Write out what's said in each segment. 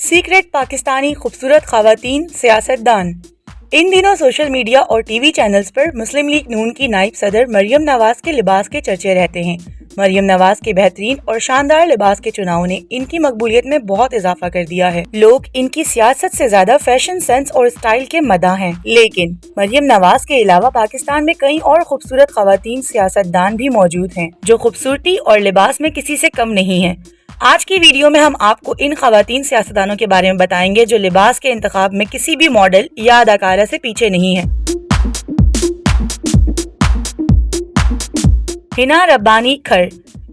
Secret Pakistani खूबसूरत खवातीन सियासतदान। इन दिनों सोशल मीडिया और टीवी चैनल्स पर मुस्लिम लीग नून की नायब सदर मरियम नवाज के लिबास के चर्चे रहते हैं। मरियम नवाज के बेहतरीन और शानदार लिबास के चुनाव ने इनकी मकबूलियत में बहुत इजाफा कर दिया है। लोग इनकी सियासत से ज्यादा फैशन सेंस और स्टाइल के मदाह हैं। लेकिन मरियम नवाज के अलावा पाकिस्तान में कई और खूबसूरत खवातीन सियासतदान भी मौजूद हैं, जो खूबसूरती और लिबास में किसी से कम नहीं है। आज की वीडियो में हम आपको इन खवातीन सियासतदानों के बारे में बताएंगे जो लिबास के इंतखाब में किसी भी मॉडल या अदाकारा से पीछे नहीं है। हिना रब्बानी खर।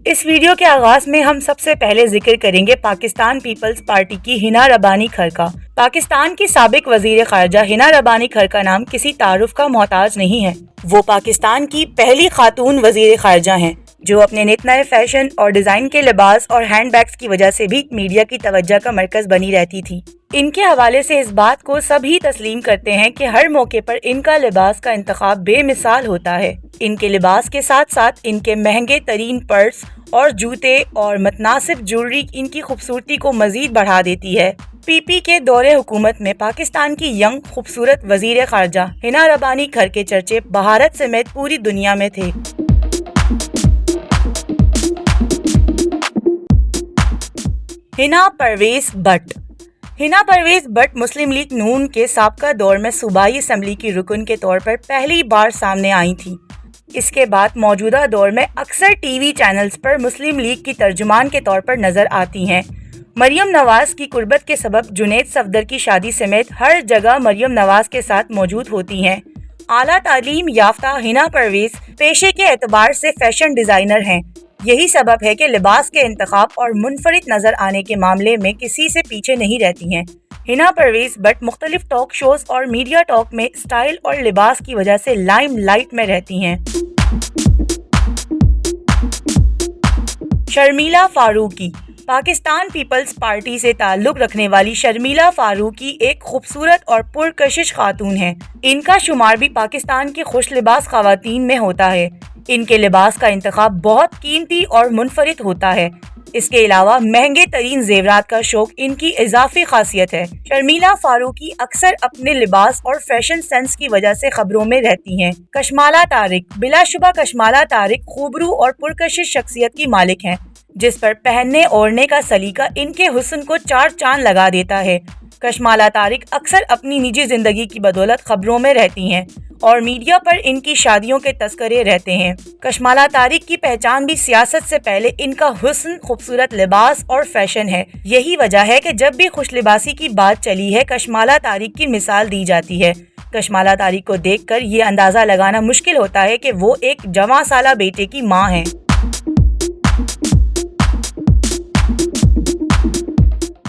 इस वीडियो के आगाज में हम सबसे पहले जिक्र करेंगे पाकिस्तान पीपल्स पार्टी की हिना रब्बानी खर का। पाकिस्तान की साबिक वजीर खारजा हिना रब्बानी खर का नाम किसी तारुफ का मोहताज नहीं है। वो पाकिस्तान की पहली खातून वजीर खारजा हैं, जो अपने नित नए फैशन और डिजाइन के लिबास और हैंडबैग्स की वजह से भी मीडिया की तवज्जो का मरकज बनी रहती थी। इनके हवाले से इस बात को सभी तस्लीम करते हैं कि हर मौके पर इनका लिबास का इंतखाब बेमिसाल होता है। इनके लिबास के साथ साथ इनके महंगे तरीन पर्स और जूते और मुतनासिब ज्वेलरी इनकी खूबसूरती को मजीद बढ़ा देती है। पीपी के दौरे हुकूमत में पाकिस्तान की यंग खूबसूरत वजीर खारजा हिना रब्बानी खर के चर्चे भारत समेत पूरी दुनिया में थे। हिना परवेज भट्ट। हिना परवेज भट्ट मुस्लिम लीग नून के साबका दौर में सूबाई असम्बली की रुकन के तौर पर पहली बार सामने आई थी। इसके बाद मौजूदा दौर में अक्सर टीवी चैनल्स पर मुस्लिम लीग की तर्जुमान के तौर पर नजर आती हैं। मरियम नवाज की कुर्बत के सबब जुनैद सफदर की शादी समेत हर जगह मरियम नवाज के साथ मौजूद होती हैं। आला तालीम याफ्ता हिना परवेज पेशे के एतबार से फैशन डिजाइनर हैं। यही सबब है कि लिबास के इंतखाब और मुनफरिद नजर आने के मामले में किसी से पीछे नहीं रहती हैं। हिना परवेज भट्ट मुख्तलिफ टॉक शोज और मीडिया टॉक में स्टाइल और लिबास की वजह से लाइम लाइट में रहती हैं। शर्मिला फारूकी। पाकिस्तान पीपल्स पार्टी से ताल्लुक रखने वाली शर्मिला फारूकी एक खूबसूरत और पुरकशिश खातून है। इनका शुमार भी पाकिस्तान की खुश लिबास खवातीन में होता है। इनके लिबास का इंतखाब बहुत कीमती और मुनफरिद होता है। इसके अलावा महंगे तरीन जेवरात का शौक इनकी इजाफी खासियत है। शर्मिला फारूकी अक्सर अपने लिबास और फैशन सेंस की वजह से खबरों में रहती हैं। कशमाला तारिक। बिलाशुबा कशमाला तारिक खूबरू और पुरकशिश शख्सियत की मालिक हैं, जिस पर पहनने ओढ़ने का सलीका इनके हुस्न को चार चांद लगा देता है। कशमाला तारिक अक्सर अपनी निजी जिंदगी की बदौलत खबरों में रहती हैं और मीडिया पर इनकी शादियों के तस्करे रहते हैं। कशमाला तारिक की पहचान भी सियासत से पहले इनका हुस्न, खूबसूरत लिबास और फैशन है। यही वजह है कि जब भी खुश लिबासी की बात चली है, कशमाला तारिक की मिसाल दी जाती है। कशमाला तारिक को देखकर ये अंदाजा लगाना मुश्किल होता है कि वो एक जवां साला बेटे की माँ हैं।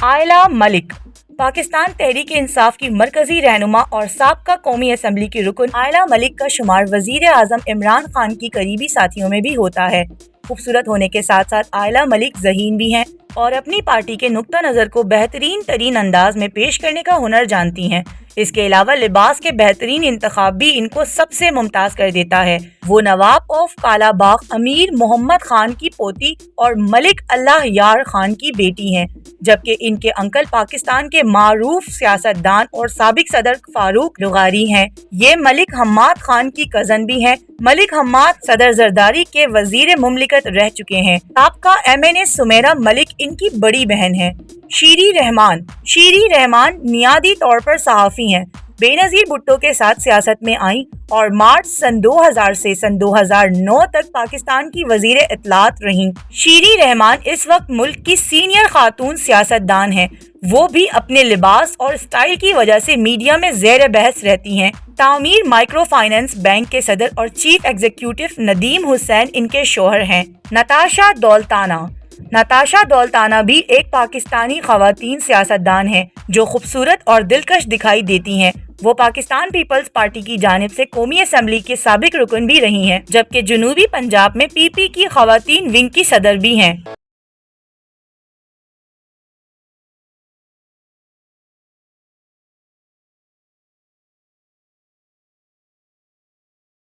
आयला मलिक। पाकिस्तान तहरीक इंसाफ की मरकजी रहनुमा और साबका कौमी असम्बली की रुकन आयला मलिक का शुमार वजीर आजम इमरान खान की करीबी साथियों में भी होता है। खूबसूरत होने के साथ साथ आयला मलिक ज़हीन भी हैं और अपनी पार्टी के नुक्ता नज़र को बेहतरीन तरीन अंदाज में पेश करने का हुनर जानती हैं। इसके अलावा लिबास के बेहतरीन इंतखाब भी इनको सबसे मुमताज कर देता है। वो नवाब ऑफ कालाबाग अमीर मोहम्मद खान की पोती और मलिक अल्लाह यार खान की बेटी हैं, जबकि इनके अंकल पाकिस्तान के मारूफ सियासतदान और साबिक सदर फारूक रुगारी हैं। ये मलिक हम्माद खान की कजन भी हैं। मलिक हम्माद सदर जरदारी के वजीर मुमलिकत रह चुके हैं। साबका MNA सुमेरा मलिक इनकी बड़ी बहन है। शीरी रहमान। शीरी रहमान नियादी तौर पर सहाफ़ी हैं। बेनज़ीर भुट्टो के साथ सियासत में आई और मार्च सन 2000 से सन 2009 तक पाकिस्तान की वजीर इत्तलात रहीं। शीरी रहमान इस वक्त मुल्क की सीनियर खातून सियासतदान हैं। वो भी अपने लिबास और स्टाइल की वजह से मीडिया में ज़ेर बहस रहती हैं। तामीर माइक्रो फाइनेंस बैंक के सदर और चीफ एग्जीक्यूटिव नदीम हुसैन इनके शोहर हैं। नताशा दौलताना। नताशा दौलताना भी एक पाकिस्तानी खवातीन सियासतदान हैं, जो खूबसूरत और दिलकश दिखाई देती हैं। वो पाकिस्तान पीपल्स पार्टी की जानिब से कौमी असम्बली के साबिक रुकन भी रही हैं, जबकि जनूबी पंजाब में पीपी की खवातीन विंग की सदर भी हैं।